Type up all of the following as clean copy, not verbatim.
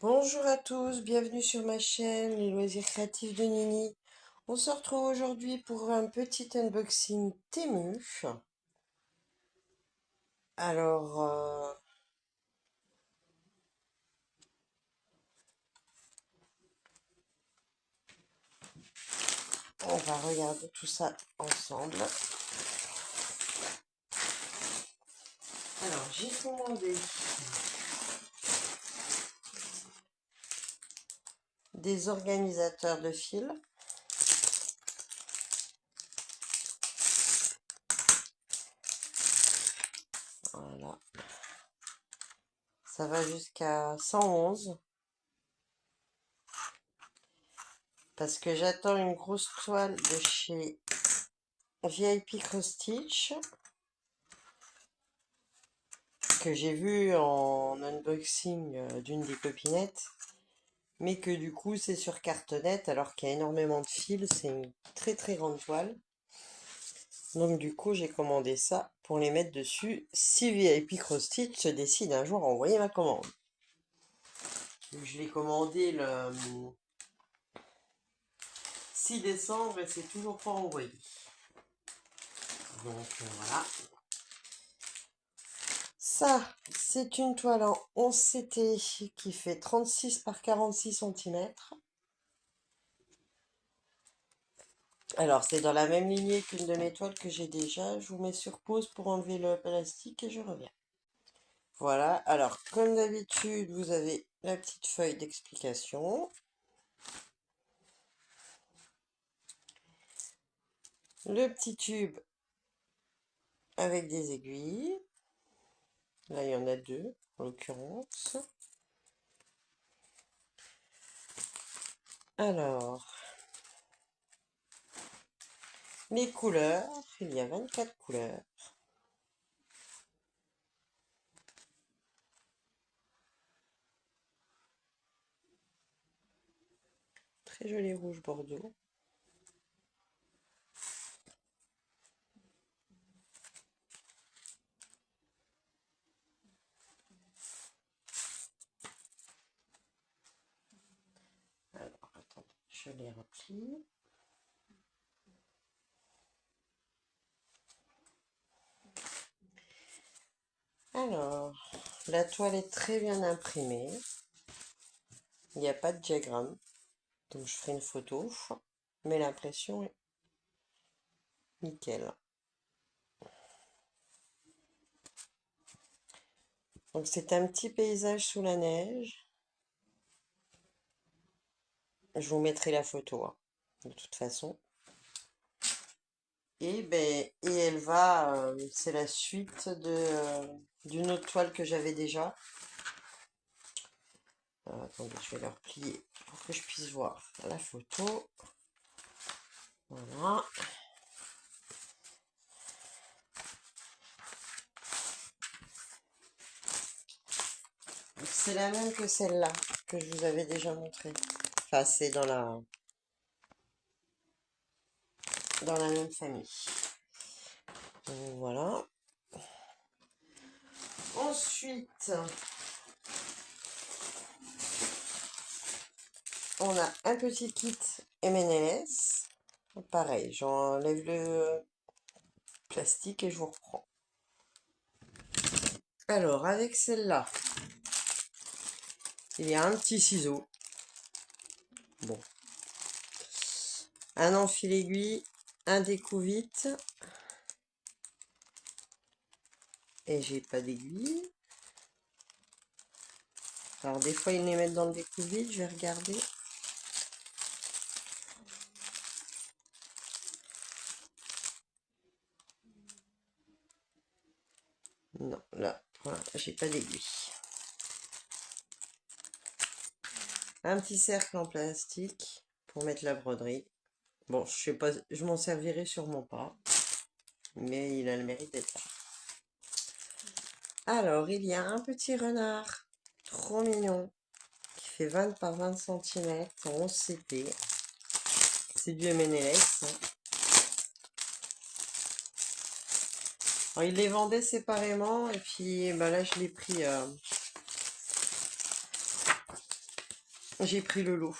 Bonjour à tous, bienvenue sur ma chaîne Les Loisirs Créatifs de Nini. On se retrouve aujourd'hui pour un petit unboxing Temu. Alors, on va regarder tout ça ensemble. Alors, j'ai commandé des organisateurs de fils. Voilà, ça va jusqu'à 111. Parce que j'attends une grosse toile de chez VIP Cross Stitch que j'ai vue en unboxing d'une des copinettes, mais que du coup c'est sur cartonnette alors qu'il y a énormément de fils, c'est une très très grande toile. Donc du coup j'ai commandé ça pour les mettre dessus si VIP Cross Stitch se décide un jour à envoyer ma commande. Je l'ai commandé le 6 décembre et c'est toujours pas envoyé. Donc voilà. Ça, c'est une toile en 11 CT qui fait 36 par 46 cm. Alors, c'est dans la même lignée qu'une de mes toiles que j'ai déjà. Je vous mets sur pause pour enlever le plastique et je reviens. Voilà, alors comme d'habitude, vous avez la petite feuille d'explication. Le petit tube avec des aiguilles. Là, il y en a deux, en l'occurrence. Alors, les couleurs, il y a 24 couleurs. Très joli rouge bordeaux. Alors, attendez, je les replie. Alors, la toile est très bien imprimée. Il n'y a pas de diagramme. Donc, je ferai une photo. Mais l'impression est nickel. Donc, c'est un petit paysage sous la neige. Je vous mettrai la photo, hein, de toute façon. Et, elle va, c'est la suite d'une autre toile que j'avais déjà. Attendez, je vais la replier pour que je puisse voir la photo. Voilà. C'est la même que celle-là que je vous avais déjà montrée. Enfin, c'est dans la même famille. Donc, voilà. Ensuite, on a un petit kit MNLS. Pareil, j'enlève le plastique et je vous reprends. Alors, avec celle-là, il y a un petit ciseau. Bon. Un enfil aiguille, un découvite. Et j'ai pas d'aiguille. Alors, des fois, ils les mettent dans le découvite. Je vais regarder. Non, là, voilà, j'ai pas d'aiguille. Un petit cercle en plastique pour mettre la broderie. Bon, je sais pas, je m'en servirai sûrement pas, mais il a le mérite d'être là. Alors, il y a un petit renard, trop mignon, qui fait 20 par 20 cm en 11 CP. C'est du MNLS. Alors, il les vendait séparément, et puis là, je l'ai pris j'ai pris le lot.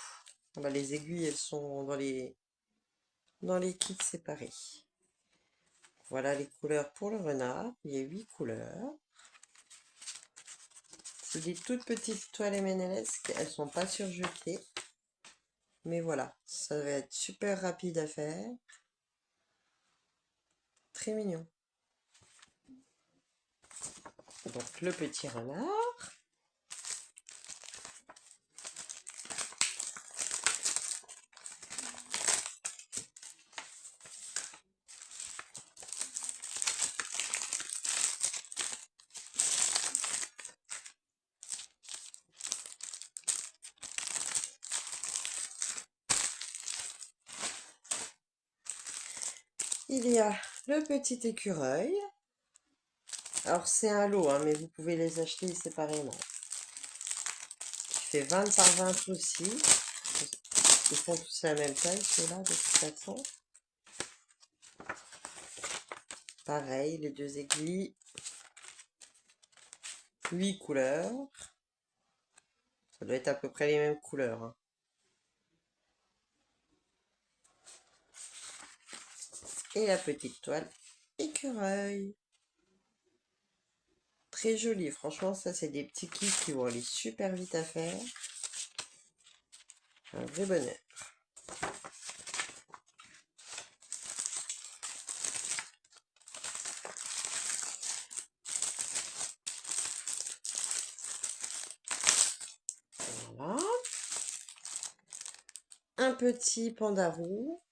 Voilà, les aiguilles, elles sont dans les kits séparés. Voilà les couleurs pour le renard. Il y a 8 couleurs. C'est des toutes petites toiles M&Ls. Elles sont pas surjetées. Mais voilà, ça va être super rapide à faire. Très mignon. Donc le petit renard. Il y a le petit écureuil. Alors c'est un lot, hein, mais vous pouvez les acheter séparément. Il fait 20 par 20 aussi. Ils font tous la même taille, ceux-là, de toute façon. Pareil, les deux aiguilles. 8 couleurs. Ça doit être à peu près les mêmes couleurs, hein. Et la petite toile écureuil. Très joli, franchement, ça c'est des petits kits qui vont aller super vite à faire. Un vrai bonheur. Voilà. Un petit panda roux.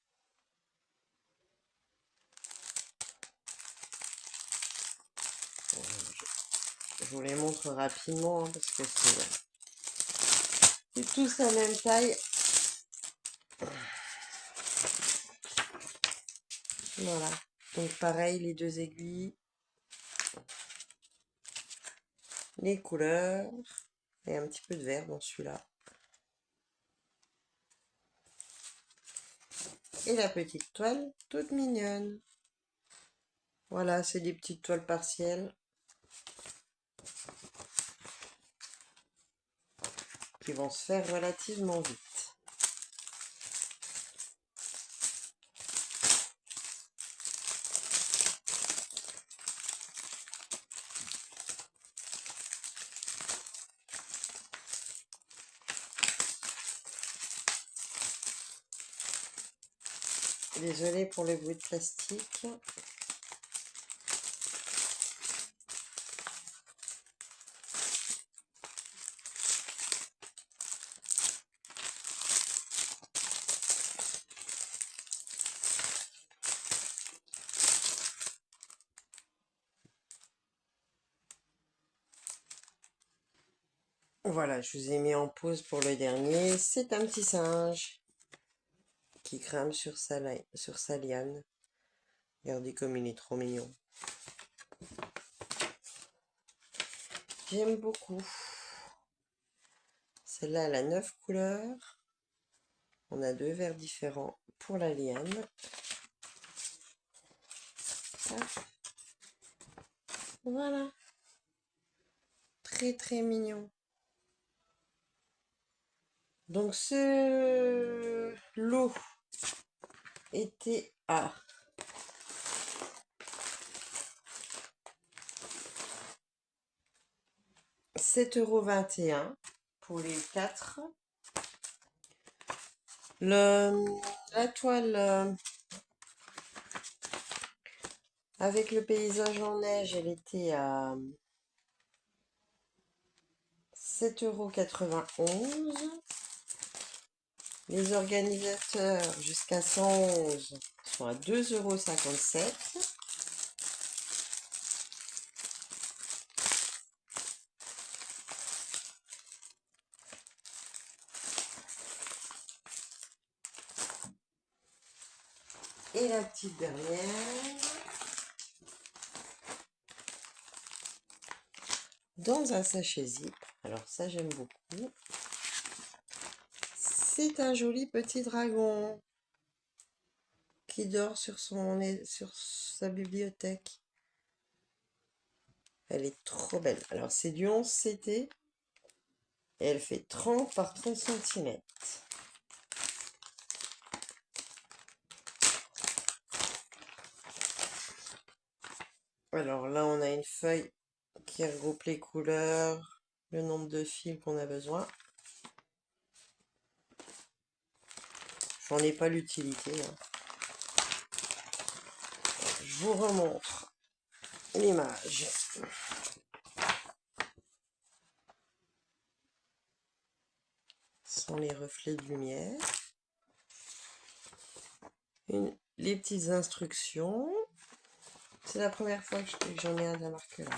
Je vous les montre rapidement, hein, parce que c'est tous la même taille. Voilà. Donc pareil, les deux aiguilles. Les couleurs. Et un petit peu de vert dans celui-là. Et la petite toile toute mignonne. Voilà, c'est des petites toiles partielles qui vont se faire relativement vite. Désolée pour le bruit de plastique. Voilà, je vous ai mis en pause pour le dernier. C'est un petit singe qui crame sur sa liane. Regardez comme il est trop mignon. J'aime beaucoup. Celle-là, elle a 9 couleurs. On a 2 verres différents pour la liane. Ah, voilà. Très très mignon. Donc ce lot était à 7,21 € pour les 4. La toile avec le paysage en neige, elle était à 7,91 €. Les organisateurs jusqu'à 111 sont à 2,57 €. Et la petite dernière, dans un sachet zip. Alors ça, j'aime beaucoup. C'est un joli petit dragon qui dort sur sa bibliothèque. Elle est trop belle. Alors c'est du 11 CT. Et elle fait 30 par 30 cm. Alors là, on a une feuille qui regroupe les couleurs, le nombre de fils qu'on a besoin. J'en ai pas l'utilité, hein. Je vous remontre l'image. Sans les reflets de lumière. Les petites instructions. C'est la première fois que j'en ai un d'un marqueur.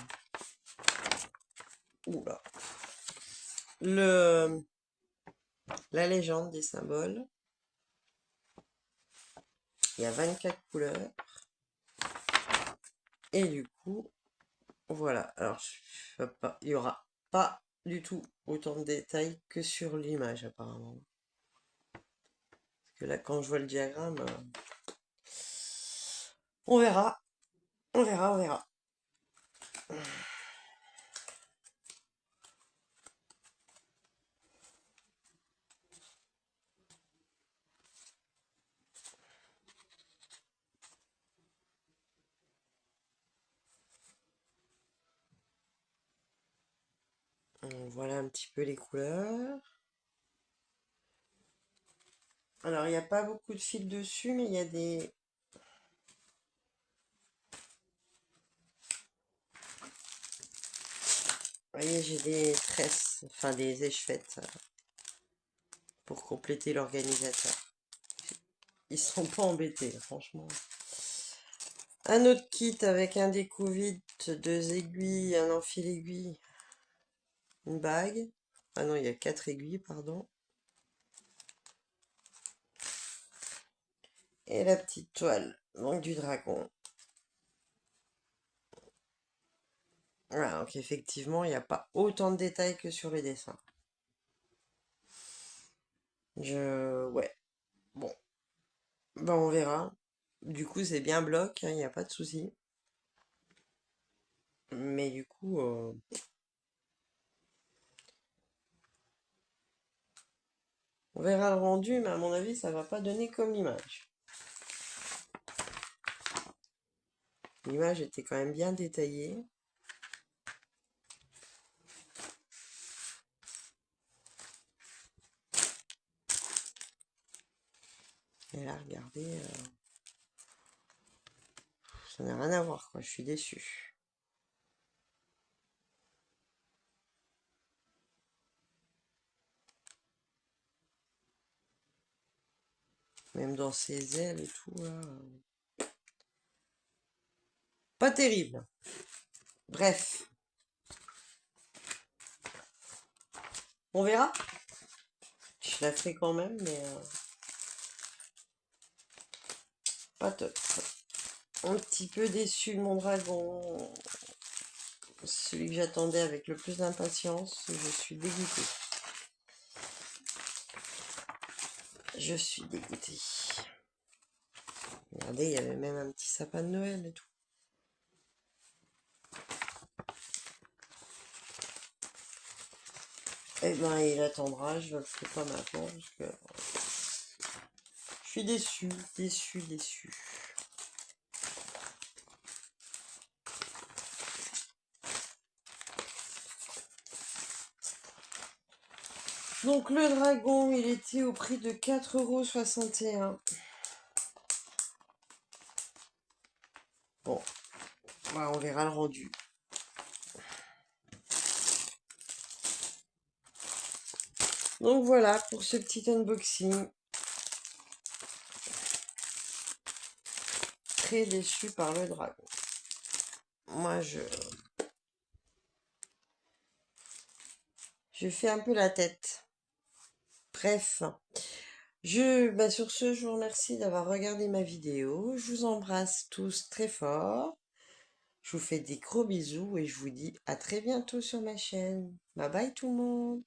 Oula. La légende des symboles. Il y a 24 couleurs. Et du coup, voilà. Alors, il n'y aura pas du tout autant de détails que sur l'image, apparemment. Parce que là, quand je vois le diagramme, on verra. On verra, on verra. Voilà un petit peu les couleurs. Alors, il n'y a pas beaucoup de fils dessus, mais il y a des... Vous voyez, j'ai des tresses, enfin des échevêttes pour compléter l'organisateur. Ils sont pas embêtés, franchement. Un autre kit avec un déco-vide, 2 aiguilles, un enfile-aiguille, une bague. Ah non, il y a 4 aiguilles, pardon. Et la petite toile, donc du dragon. Voilà, donc effectivement, il n'y a pas autant de détails que sur les dessins. Ouais. Bon. Ben, on verra. Du coup, c'est bien bloc, il n'y a pas de souci. Mais du coup, on verra le rendu, mais à mon avis, ça va pas donner comme l'image. L'image était quand même bien détaillée. Et là, regardez, ça n'a rien à voir, quoi. Je suis déçue. Même dans ses ailes et tout, là. Pas terrible. Bref. On verra. Je la fais quand même, mais pas top. Un petit peu déçu de mon dragon. Celui que j'attendais avec le plus d'impatience. Je suis dégoûtée. Je suis dégoûtée. Regardez, il y avait même un petit sapin de Noël et tout. Eh ben, il attendra, je ne le ferai pas maintenant, parce que je suis déçue, déçue, déçue. Donc le dragon, il était au prix de 4,61 €. Bon, voilà, on verra le rendu. Donc voilà pour ce petit unboxing. Très déçu par le dragon. Moi, je fais un peu la tête. Bref. Sur ce, je vous remercie d'avoir regardé ma vidéo. Je vous embrasse tous très fort. Je vous fais des gros bisous et je vous dis à très bientôt sur ma chaîne. Bye bye tout le monde.